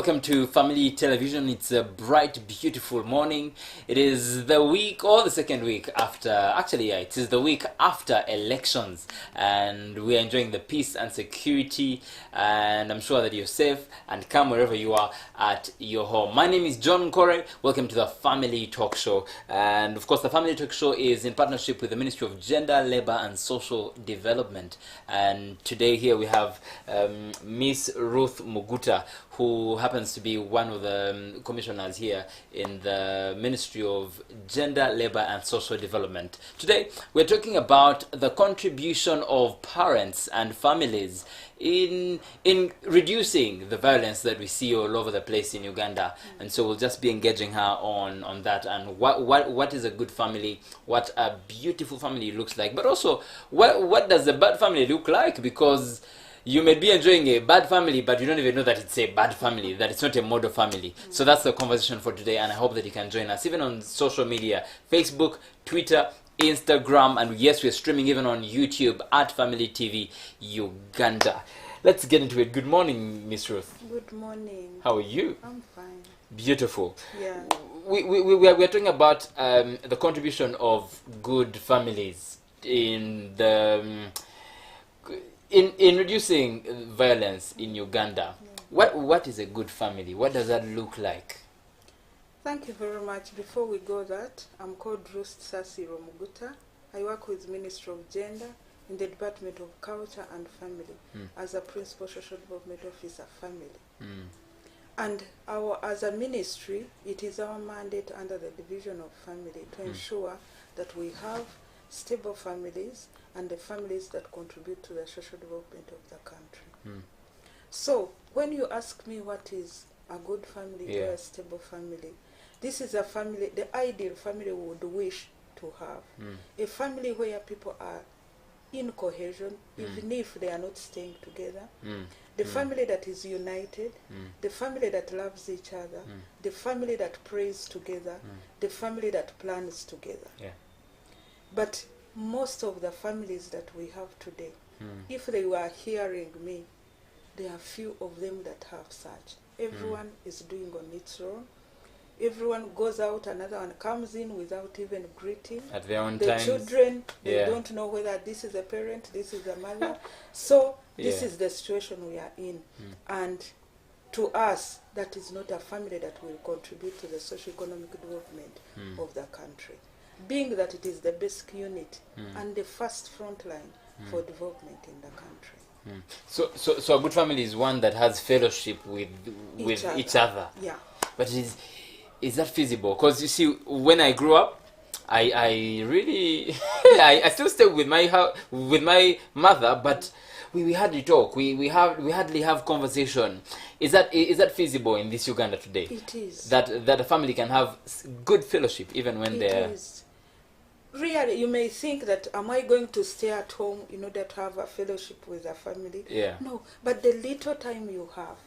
welcome to Family Television. It's a bright, beautiful morning. It is the week, or the second week after, actually, yeah, it is the week after elections. And we are enjoying the peace and security. And I'm sure that you're safe and calm wherever you are at your home. My name is John Nkore. Welcome to the Family Talk Show. And of course, the Family Talk Show is in partnership with the Ministry of Gender, Labor and Social Development. And today here we have Miss Ruth Muguta, who happens to be one of the commissioners here in the Ministry of Gender, Labor and Social Development. Today, we're talking about the contribution of parents and families in reducing the violence that we see all over the place in Uganda. And so we'll just be engaging her on that, and what is a good family, what a beautiful family looks like, but also what does a bad family look like, because you may be enjoying a bad family, but you don't even know that it's a bad family, that it's not a model family. So that's the conversation for today, and I hope that you can join us, even on social media, Facebook, Twitter, Instagram, and yes, we're streaming even on YouTube at Family TV Uganda. Let's get into it. Good morning, Miss Ruth. Good morning. How are you? I'm fine. Beautiful. Yeah. We're talking about the contribution of good families in the in reducing violence in Uganda. Yeah. What is a good family? What does that look like? Thank you very much. Before we go that, I'm called Ruth Muguta. I work with Ministry of Gender in the Department of Culture and Family as a Principal Social Development Officer, Family. And as a ministry, it is our mandate under the Division of Family to ensure that we have stable families and the families that contribute to the social development of the country. So when you ask me what is a good family or a stable family, this is a family, the ideal family we would wish to have. A family where people are in cohesion, even if they are not staying together. The family that is united, the family that loves each other, the family that prays together, the family that plans together. Yeah. But most of the families that we have today, if they were hearing me, there are few of them that have such. Everyone is doing on its own. Everyone goes out, another one comes in without even greeting. At their own the times. Children, they don't know whether this is a parent, this is a mother. So this is the situation we are in. And to us, that is not a family that will contribute to the socio-economic development of the country, being that it is the basic unit and the first front line for development in the country. So a good family is one that has fellowship with each other. Yeah. But is that feasible? Because you see, when I grew up, I really I still stay with my mother, but we hardly talk. We hardly have conversation. Is that feasible in this Uganda today? It is. That a family can have good fellowship even when they're... It is. Really, you may think that, am I going to stay at home in order to have a fellowship with a family? Yeah. No, but the little time you have,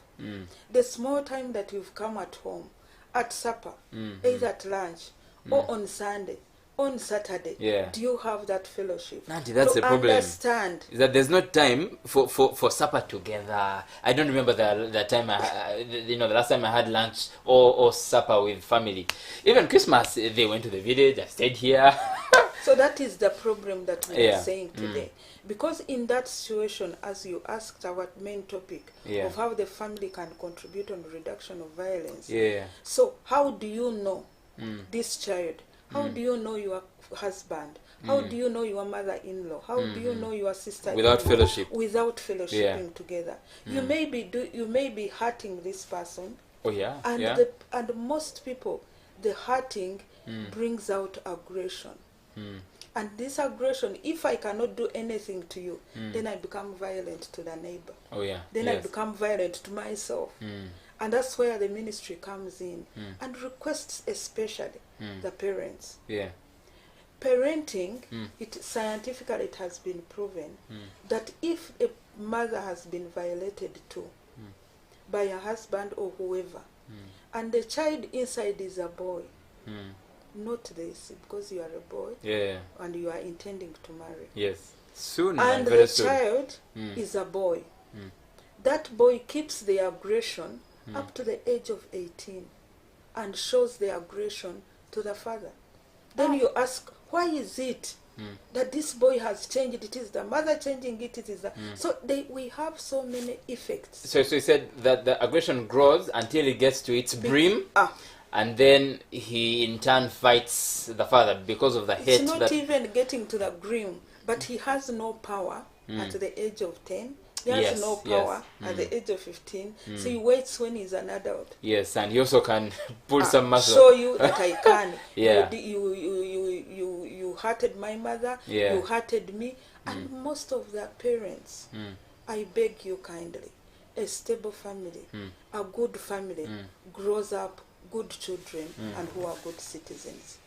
the small time that you've come at home, at supper, either at lunch, or on Sunday, on Saturday, do you have that fellowship? Auntie, that's the problem. Understand is that there's no time for supper together. I don't remember the time the last time I had lunch or supper with family. Even Christmas, they went to the village. I stayed here. So that is the problem that we are saying today. Because in that situation, as you asked our main topic of how the family can contribute on the reduction of violence. So how do you know this child? How do you know your husband? How do you know your mother-in-law? How do you know your sister? Without fellowship. Without fellowshipping together. You may be hurting this person. Oh yeah. And most people, the hurting brings out aggression. And this aggression, if I cannot do anything to you, then I become violent to the neighbor. Oh yeah. Then I become violent to myself. And that's where the ministry comes in and requests especially the parents. Yeah. Parenting, scientifically it has been proven that if a mother has been violated too by a husband or whoever, and the child inside is a boy, not this, because you are a boy and you are intending to marry. Yes. Soon. And the child is a boy. That boy keeps the aggression up to the age of 18 and shows the aggression to the father. Then you ask, why is it that this boy has changed? It is the mother changing it. It is the so we have so many effects. So you said that the aggression grows until it gets to its brim, and then he in turn fights the father because of the hate. It's not even getting to the brim, but he has no power at the age of 10. He has no power at the age of 15. So he waits when he's an adult. Yes, and he also can pull some muscle. Show you that I can. Yeah. You hurted my mother. Yeah. You hurted me. And most of the parents, I beg you kindly, a stable family, a good family, grows up good children and who are good citizens.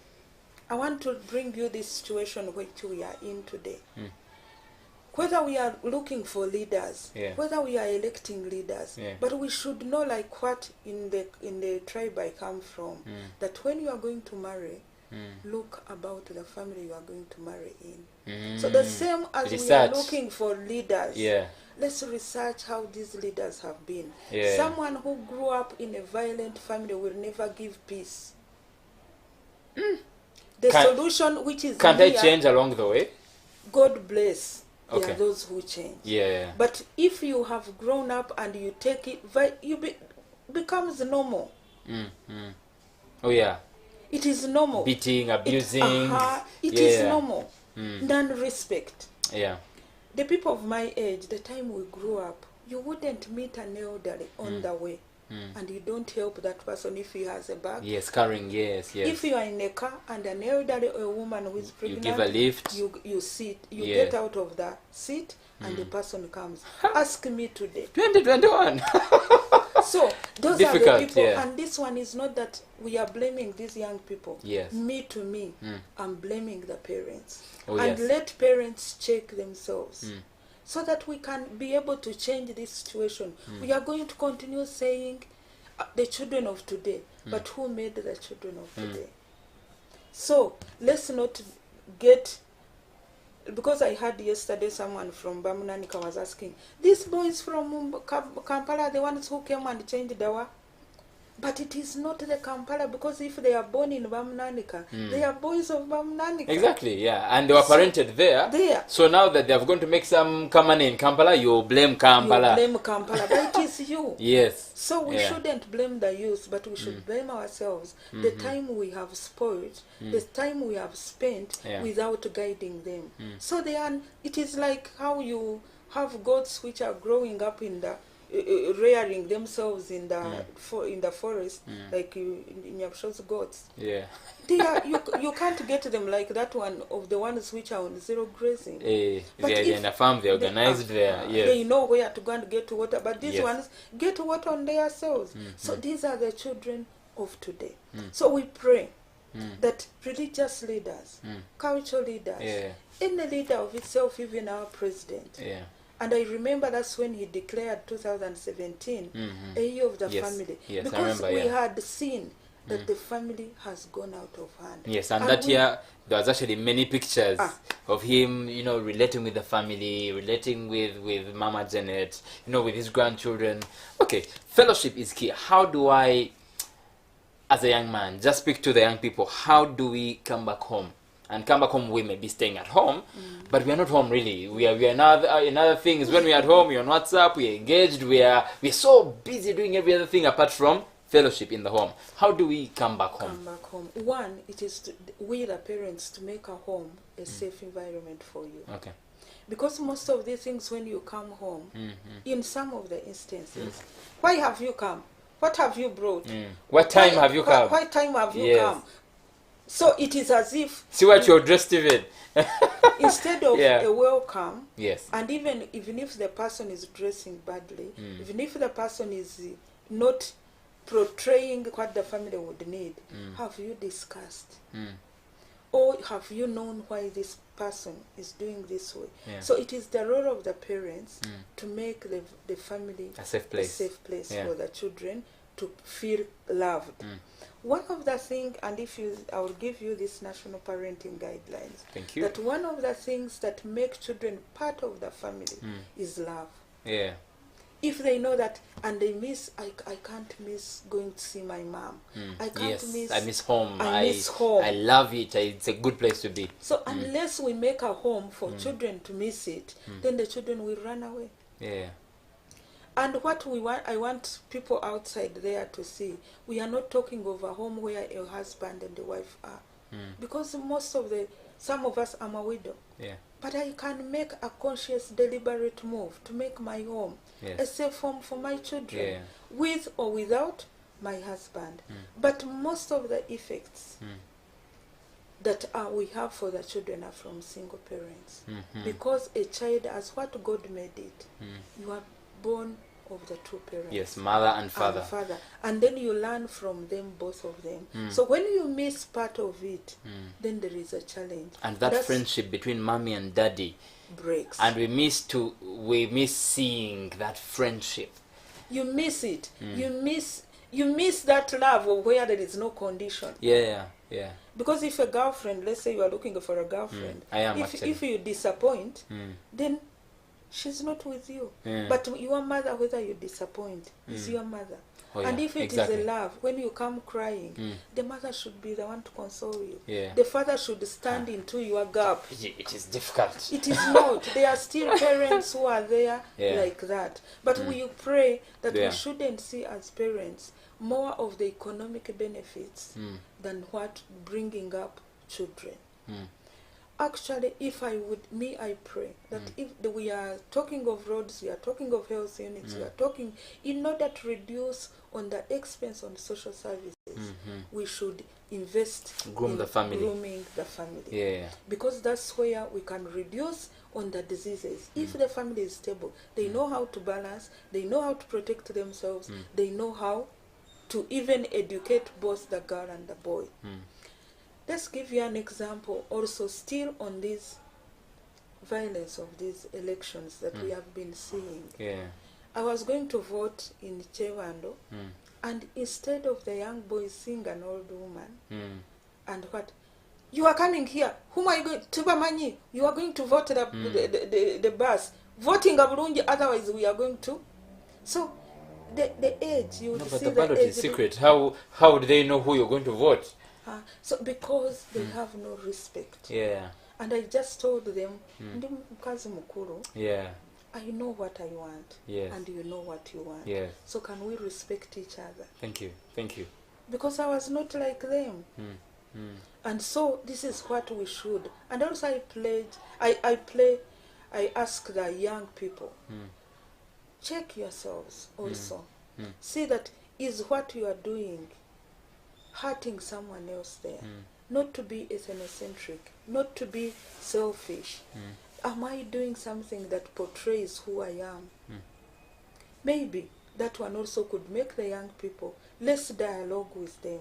I want to bring you this situation which we are in today. Whether we are looking for leaders, whether we are electing leaders, but we should know, like what in the tribe I come from, that when you are going to marry, look about the family you are going to marry in. So the same as we are looking for leaders, let's research how these leaders have been. Someone who grew up in a violent family will never give peace. The solution which is can't I change along the way? God bless. There are those who change. But if you have grown up and you take it, becomes normal. Oh yeah. It is normal. Beating, abusing. It is normal. Non-respect. Yeah. The people of my age, the time we grew up, you wouldn't meet an elderly on the way. And you don't help that person if he has a bag. Yes, carrying, yes. If you are in a car and an elderly or a woman who is pregnant, you give a lift. You sit, you get out of the seat, and the person comes. Ask me today. 2021. So those are the people, and this one is not that we are blaming these young people. Me, I'm blaming the parents. Let parents check themselves. So that we can be able to change this situation. We are going to continue saying the children of today, but who made the children of today? So let's not get, because I heard yesterday someone from Bamunanika was asking, these boys from Kampala are the ones who came and changed our. But it is not the Kampala, because if they are born in Bamnanika, they are boys of Bamnanika. Exactly, and they were parented there. So now that they are going to make some money in Kampala, you blame Kampala. You blame Kampala, but it is you. Yes. So we shouldn't blame the youth, but we should blame ourselves. The time we have spoiled, the time we have spent without guiding them. So it is like how you have goats which are growing up in the rearing themselves in the forest, like Nyapsho's goats. They are, you can't get them like that one of the ones which are on zero grazing. They are in a farm, they are organized there. They know where to go and get water, but these ones get water on themselves. So these are the children of today. So we pray that religious leaders, cultural leaders, any leader of itself, even our president. And I remember that's when he declared 2017 a year of the family. Because we had seen that the family has gone out of hand. Yes, and that year there was actually many pictures of him, relating with the family, relating with Mama Janet, with his grandchildren. Okay, fellowship is key. How do I, as a young man, just speak to the young people, how do we come back home? And come back home, we may be staying at home, but we are not home really. We are in other things. When we are at home, we are on WhatsApp, we are engaged, we are so busy doing every other thing apart from fellowship in the home. How do we come back home? Come back home. One, it is we the parents to make a home a safe environment for you. Okay. Because most of these things, when you come home, in some of the instances, why have you come? What have you brought? What time have you come? What time have you come? So it is as if... See what you're dressed in. Instead of a welcome, and even if the person is dressing badly, even if the person is not portraying what the family would need, have you discussed? Or have you known why this person is doing this way? So it is the role of the parents to make the family a safe place for the children to feel loved. One of the things, and I will give you this national parenting guidelines. Thank you. That one of the things that make children part of the family is love. If they know that, and they miss, I can't miss going to see my mom. I can't miss. I miss home. I miss home. I love it. It's a good place to be. So unless we make a home for children to miss it, then the children will run away. Yeah. And what we want, I want people outside there to see, we are not talking of a home where a husband and a wife are. Because some of us, I'm a widow. Yeah. But I can make a conscious, deliberate move to make my home a safe home for my children, with or without my husband. But most of the effects that we have for the children are from single parents. Because a child, as what God made it, you are born of the two parents. Yes, mother and father. And then you learn from them, both of them. So when you miss part of it, then there is a challenge. And that's friendship between mommy and daddy breaks. And we miss seeing that friendship. You miss it. You miss that love of where there is no condition. Yeah. Because if a girlfriend, let's say you are looking for a girlfriend, I am actually. If you disappoint, then she's not with you. But your mother, whether you disappoint, is your mother. And if it is a love, when you come crying, the mother should be the one to console you. The father should stand into your gap. It is difficult. It is not. There are still parents who are there like that. But we pray that we shouldn't see as parents more of the economic benefits than what bringing up children. Actually, if I pray that if we are talking of roads, we are talking of health units, we are talking, in order to reduce on the expense on social services, we should invest in grooming the family. Yeah. Because that's where we can reduce on the diseases. If the family is stable, they know how to balance, they know how to protect themselves, they know how to even educate both the girl and the boy. Let's give you an example also, still on this violence of these elections that we have been seeing. I was going to vote in Chewando, and instead of the young boy seeing an old woman, and what? You are coming here. Whom are you going to? Tubamanyi, you are going to vote the bus. Voting Aburunji, otherwise we are going to. So the age, you would but see the ballot age is secret. How do they know who you're going to vote? So because they have no respect. And I just told them, Ndi mkazi mukuru, I know what I want, and you know what you want. So can we respect each other? Thank you. Because I was not like them. And so this is what we should. And also I ask the young people, check yourselves also. See that is what you are doing hurting someone else there. Not to be ethnocentric, not to be selfish. Am I doing something that portrays who I am? Maybe that one also could make the young people less dialogue with them,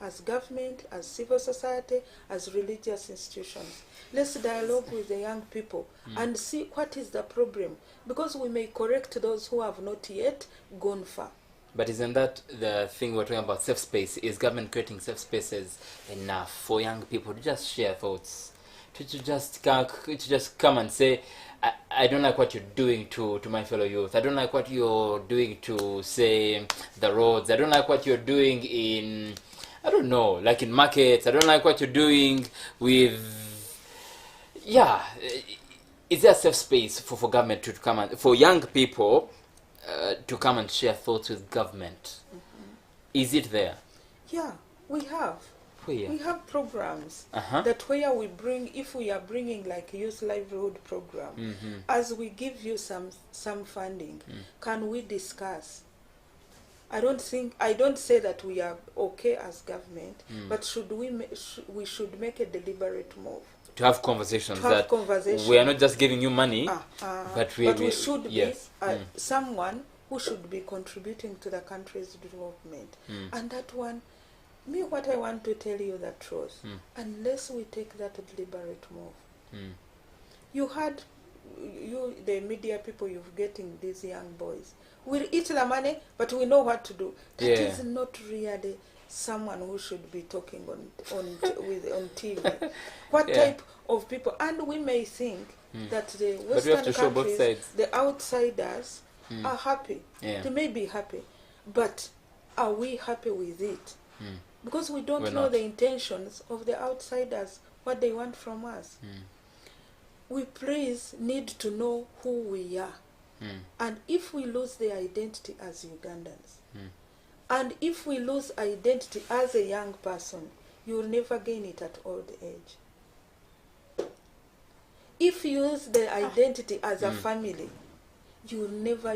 as government, as civil society, as religious institutions. Let's dialogue with the young people and see what is the problem, because we may correct those who have not yet gone far. But isn't that the thing we're talking about, safe space? Is government creating safe spaces enough for young people to just share thoughts? To just come and say, I don't like what you're doing to my fellow youth. I don't like what you're doing to, say, the roads. I don't like what you're doing in, I don't know, like in markets. I don't like what you're doing with, is there a safe space for government to come and, for young people to come and share thoughts with government? Is it there? Yeah, we have. Where? We have programs that where we bring, if we are bringing like a youth livelihood program, as we give you some funding, can we discuss? I don't say that we are okay as government, but we should make a deliberate move. To have conversations we are not just giving you money, but we should be someone who should be contributing to the country's development. And that one, what I want to tell you the truth, unless we take that deliberate move, the media people, you're getting these young boys. We'll eat the money, but we know what to do. That is not really someone who should be talking on TV. What type of people? And we may think that the Western countries, the outsiders, are happy. They may be happy, but are we happy with it? Because we don't know the intentions of the outsiders, what they want from us. We please need to know who we are. And if we lose the identity as Ugandans, and if we lose identity as a young person, you will never gain it at old age. If you use the identity as a family, you will never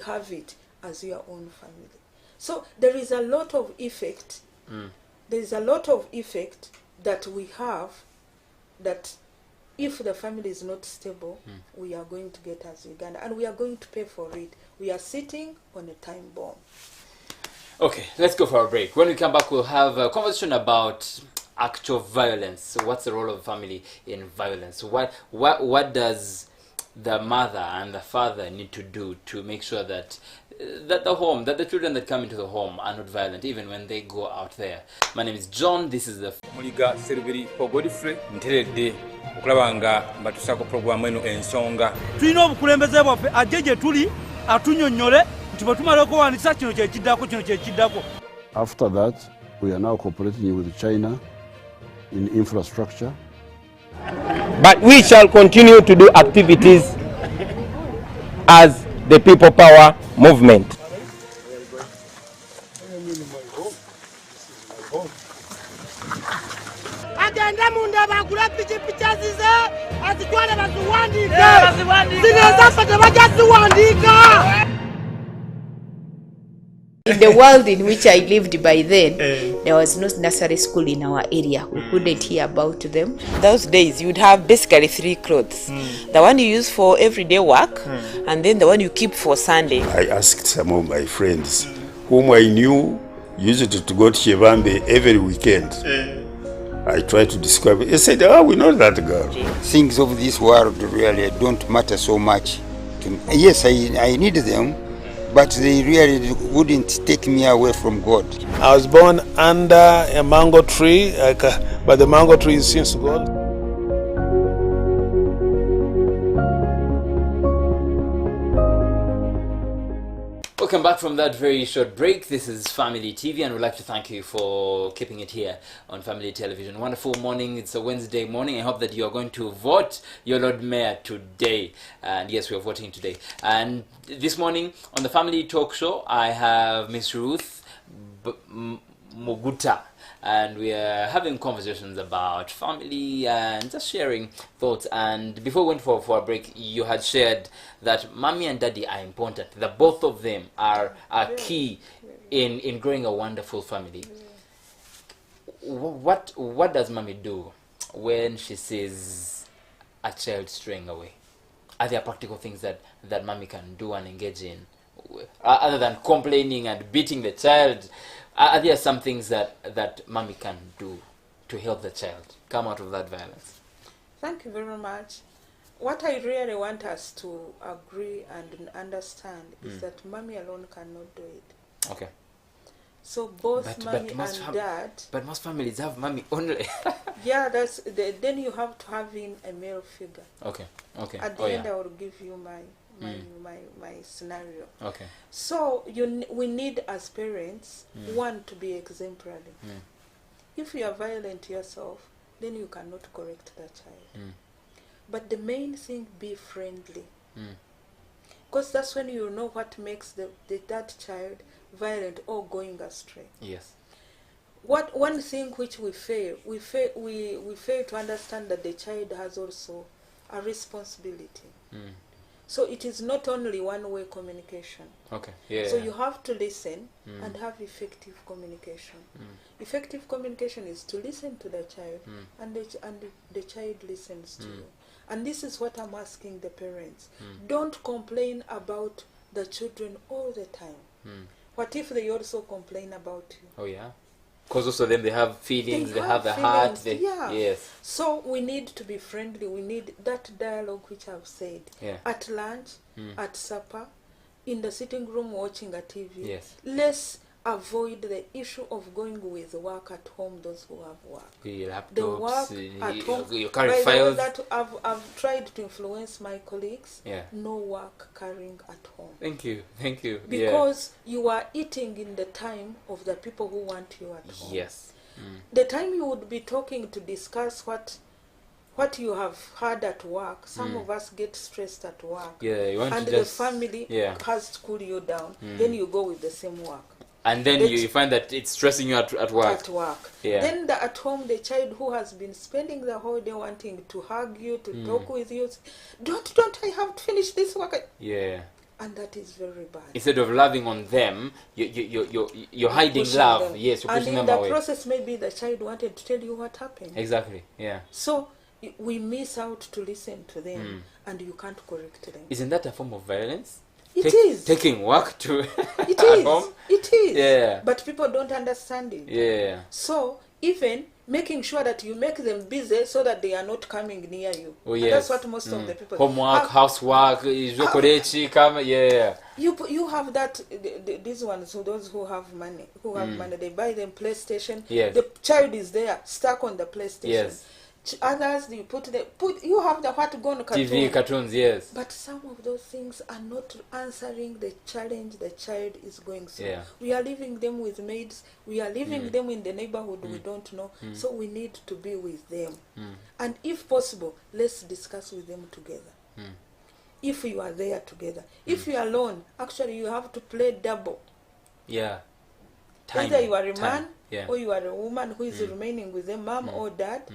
have it as your own family. So there is a lot of effect. There is a lot of effect that we have that if the family is not stable, we are going to get as Uganda, and we are going to pay for it. We are sitting on a time bomb. Okay, let's go for a break. When we come back, we'll have a conversation about actual violence. So what's the role of family in violence? What does the mother and the father need to do to make sure that the children that come into the home are not violent even when they go out there? My name is John. This is the Muliga Serveri for Godfrey nteredde okulaba nga batusako programu eno ensonga. Tulina obukulembeze bwaffe ajeje tuli atunyonyole nti bwe tumala okuwandiisa kino kyekiddako. After that, we are now cooperating with China in infrastructure. But we shall continue to do activities as the People Power movement. Agenda munda bagula picha zize azitwale baziwandika. Zinaweza fata bajaziwandika. In the world in which I lived by then, there was no nursery school in our area. We couldn't hear about them. Those days, you'd have basically 3 clothes. The one you use for everyday work, and then the one you keep for Sunday. I asked some of my friends, whom I knew used to go to Shevambe every weekend. I tried to describe it. They said, we know that girl. Things of this world really don't matter so much to me. Yes, I need them, but they really wouldn't take me away from God. I was born under a mango tree, but the mango tree is since gone. Welcome back from that very short break. This is Family TV, and we'd like to thank you for keeping it here on Family Television. Wonderful morning. It's a Wednesday morning. I hope that you are going to vote your Lord Mayor today. And yes, we are voting today. And this morning on the Family Talk Show, I have Miss Ruth Muguta. And we are having conversations about family and just sharing thoughts. And before we went for a break, you had shared that mommy and daddy are important. That both of them are key in growing a wonderful family. What does mommy do when she sees a child straying away? Are there practical things that mommy can do and engage in, other than complaining and beating the child? Are there some things that mommy can do to help the child come out of that violence? Thank you very much. What I really want us to agree and understand is that mommy alone cannot do it. Okay. So both mommy and dad. But most families have mommy only. Yeah, then you have to have in a male figure. Okay. At the end, I will give you my scenario. Okay. So we need as parents, one, to be exemplary. If you are violent yourself, then you cannot correct that child. But the main thing, be friendly. Because that's when you know what makes that child violent or going astray. Yes. One thing which we fail to understand that the child has also a responsibility. So it is not only one-way communication. Okay. Yeah. So you have to listen and have effective communication. Effective communication is to listen to the child, and the child listens to you. And this is what I'm asking the parents. Don't complain about the children all the time. What if they also complain about you? Oh yeah. Because also then they have feelings, they have the heart. Yes. So we need to be friendly. We need that dialogue which I've said. Yeah. At lunch, at supper, in the sitting room watching a TV. Yes. Less avoid the issue of going with work at home, those who have work. Your laptops, The work at home. you carry By the way, files. that I've tried to influence my colleagues. Yeah. No work carrying at home. Thank you. Because you are eating in the time of the people who want you at home. Yes. The time you would be talking to discuss what you have had at work, some of us get stressed at work. Yeah, you want and to the just, family has to cool you down. Then you go with the same work. And then you find that it's stressing you at work. At work. Yeah. Then at home, the child who has been spending the whole day wanting to hug you, to talk with you, don't I have to finish this work? Yeah. And that is very bad. Instead of loving on them, you're hiding Pushing love. them. Yes, you're pushing them and in away. the process, maybe the child wanted to tell you what happened. Exactly. Yeah. So we miss out to listen to them, and you can't correct them. Isn't that a form of violence? It is. Taking work to It at is. home? It is. Yeah. But people don't understand it. Yeah. So even making sure that you make them busy so that they are not coming near you. Oh, And yes. that's what most of the people. Homework, housework, yeah. You have that. These ones, those who have money, they buy them PlayStation. Yes. The child is there stuck on the PlayStation. Yes. Others, you you have the what gone cartoon. TV cartoons, yes. But some of those things are not answering the challenge the child is going through. Yeah. We are leaving them with maids. We are leaving them in the neighborhood we don't know. So we need to be with them. And if possible, let's discuss with them together. If you are there together. If you are alone, actually you have to play double. Yeah. Either you are a man Yeah. or you are a woman who is remaining with them, mom or dad.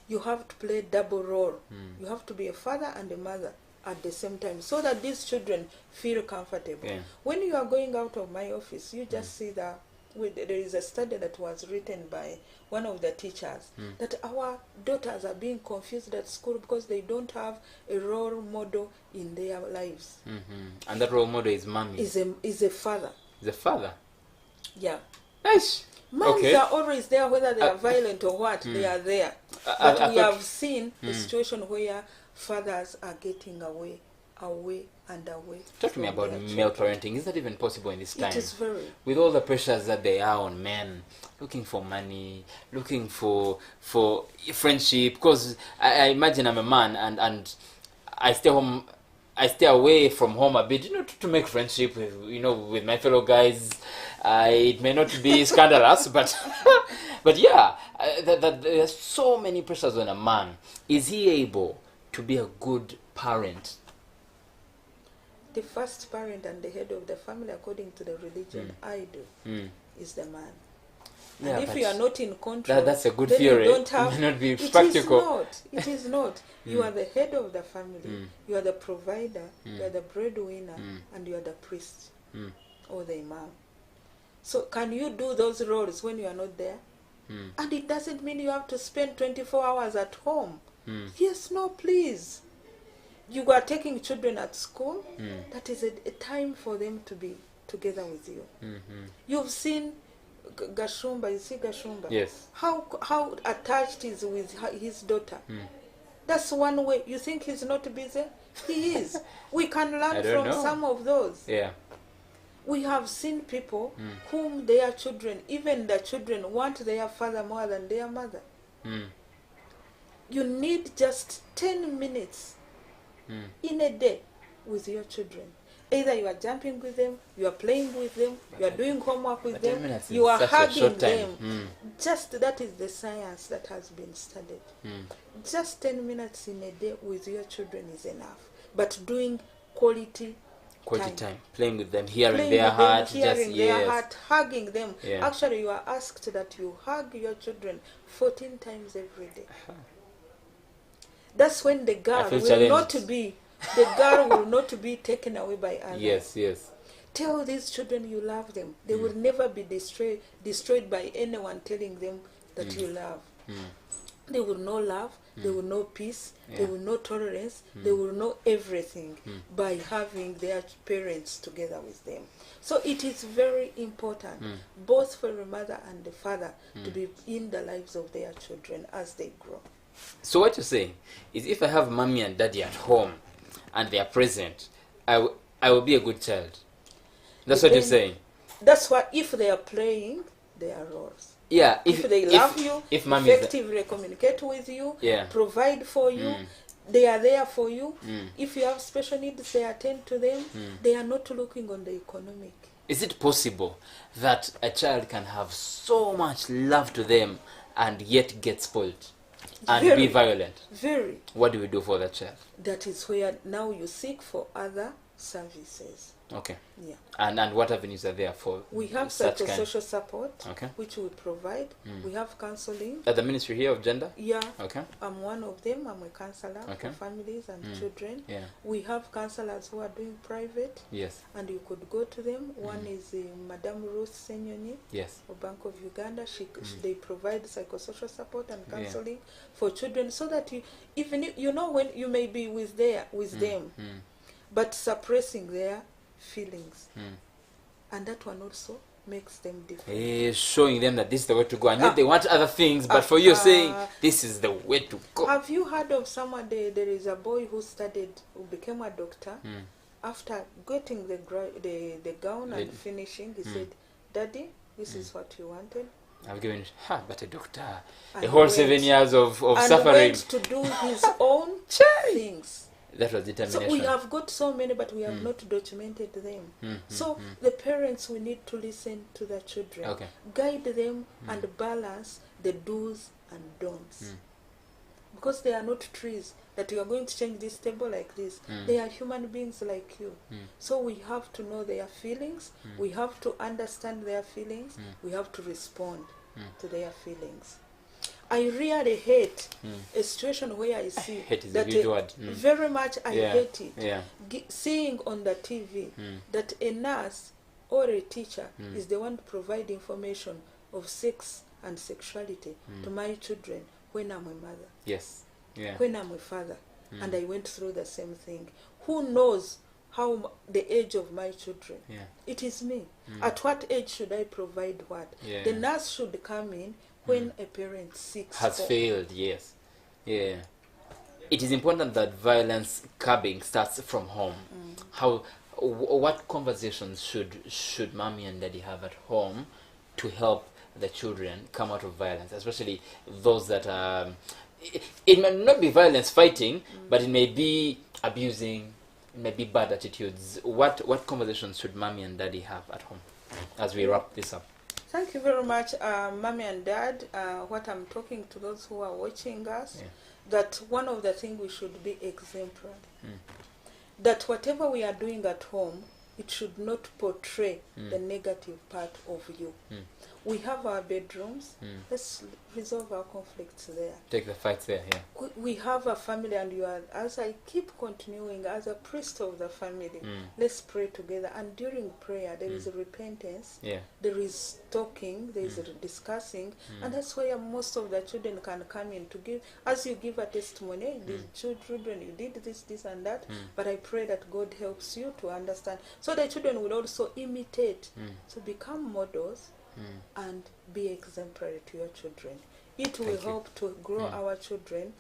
You have to play double role. You have to be a father and a mother at the same time so that these children feel comfortable. Yeah. When you are going out of my office, you just see that there is a study that was written by one of the teachers that our daughters are being confused at school because they don't have a role model in their lives. And that role model is mommy. Is a father. The father. Yeah. Nice. Moms are always there, whether they are violent or what, they are there. But we have seen a situation where fathers are getting away. Talk to me about male parenting. Is that even possible in this time? It is very. With all the pressures that they are on men, looking for money, looking for friendship. Because I imagine I'm a man and I stay home. I stay away from home a bit, to make friendship with my fellow guys. It may not be scandalous, but yeah, there's so many pressures on a man. Is he able to be a good parent? The first parent and the head of the family, according to the religion I do, is the man. Yeah, and if you are not in control, that's a good then theory. You don't have, it may not be practical. It is not. You are the head of the family. You are the provider. You are the breadwinner, and you are the priest or the imam. So can you do those roles when you are not there? And it doesn't mean you have to spend 24 hours at home. Yes, no, please. You are taking children at school. That is a time for them to be together with you. You've seen Gashumba. You see Gashumba? Yes. How attached he is with his daughter. That's one way. You think he's not busy? He is. We can learn from some of those. Yeah. We have seen people whom their children, even the children, want their father more than their mother. You need just 10 minutes in a day with your children. Either you are jumping with them, you are playing with them, you are doing homework with them, you are hugging them. Just that is the science that has been studied. Just 10 minutes in a day with your children is enough. But doing quality time. Playing with them, hearing their heart, hugging them. Yeah. Actually, you are asked that you hug your children 14 times every day. That's when the girl will not be taken away by others. Yes. Tell these children you love them. They will never be destroyed by anyone telling them that you love. They will know love, they will know peace, they will know tolerance, they will know everything by having their parents together with them. So it is very important, both for the mother and the father, to be in the lives of their children as they grow. So what you're saying is, if I have mommy and daddy at home and they are present, I will be a good child. That's what you're saying. That's why if they are playing their roles. Yeah, If they love you, if mommy effectively communicate with you, Yeah. provide for you, they are there for you. If you have special needs, they attend to them. They are not looking on the economic. Is it possible that a child can have so much love to them and yet get spoiled and be violent? Very. What do we do for that child? That is where now you seek for other services. Okay. Yeah. And what avenues are there for We have such psychosocial support, Okay. which we provide. We have counseling. At the Ministry here of Gender? Yeah. Okay. I'm one of them. I'm a counselor Okay. for families and children. Yeah. We have counselors who are doing private, Yes. and you could go to them. One is Madam Ruth Muguta Yes. of Bank of Uganda. They provide psychosocial support and counseling for children, so that even when you may be with them, but suppressing their feelings, and that one also makes them different. Showing them that this is the way to go, and yet they want other things, but for you saying this is the way to go. Have you heard of someone? There is a boy who became a doctor. After getting the gown and finishing, he said, "Daddy, this is what you wanted." I've given but a doctor, And a whole went- 7 years of and suffering. went to do his own things. That was determination. So we have got so many, but we have not documented them. So the parents, we need to listen to the children, Okay. guide them and balance the do's and don'ts. Because they are not trees that you are going to change this table like this. They are human beings like you. So we have to know their feelings. We have to understand their feelings. We have to respond to their feelings. I really hate a situation where I see hate is a that huge word. very much. I hate it. Yeah. Seeing on the TV that a nurse or a teacher is the one to provide information of sex and sexuality to my children when I'm a mother. Yes. Yeah. When I'm a father, and I went through the same thing. Who knows how the age of my children? Yeah. It is me. At what age should I provide what? Yeah. The nurse should come in when a parent seeks Has for. failed, yes. Yeah. It is important that violence curbing starts from home. What conversations should mommy and daddy have at home to help the children come out of violence, especially those that it may not be violence fighting, but it may be abusing, it may be bad attitudes. What conversations should mommy and daddy have at home as we wrap this up? Thank you very much, mommy and dad. What I'm talking to those who are watching us, that one of the things we should be exemplary. That whatever we are doing at home, it should not portray the negative part of you. We have our bedrooms. Let's resolve our conflicts there. Take the fights there, yeah. We have a family, and you are, as I keep continuing, as a priest of the family, let's pray together. And during prayer, there is a repentance, there is talking, there is a discussing, and that's where most of the children can come in to give, as you give a testimony, hey, these children, you did this, this, and that, but I pray that God helps you to understand. So the children will also imitate, so become models and be exemplary to your children. It will help to grow our children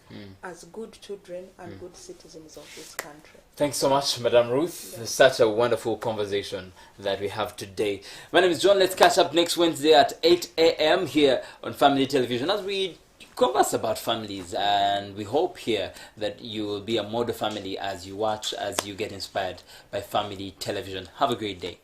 as good children and good citizens of this country. Thanks so much, Madam Ruth. Yes. Such a wonderful conversation that we have today. My name is John. Let's catch up next Wednesday at 8 a.m. here on Family Television as we converse about families, and we hope here that you will be a model family as you watch, as you get inspired by Family Television. Have a great day.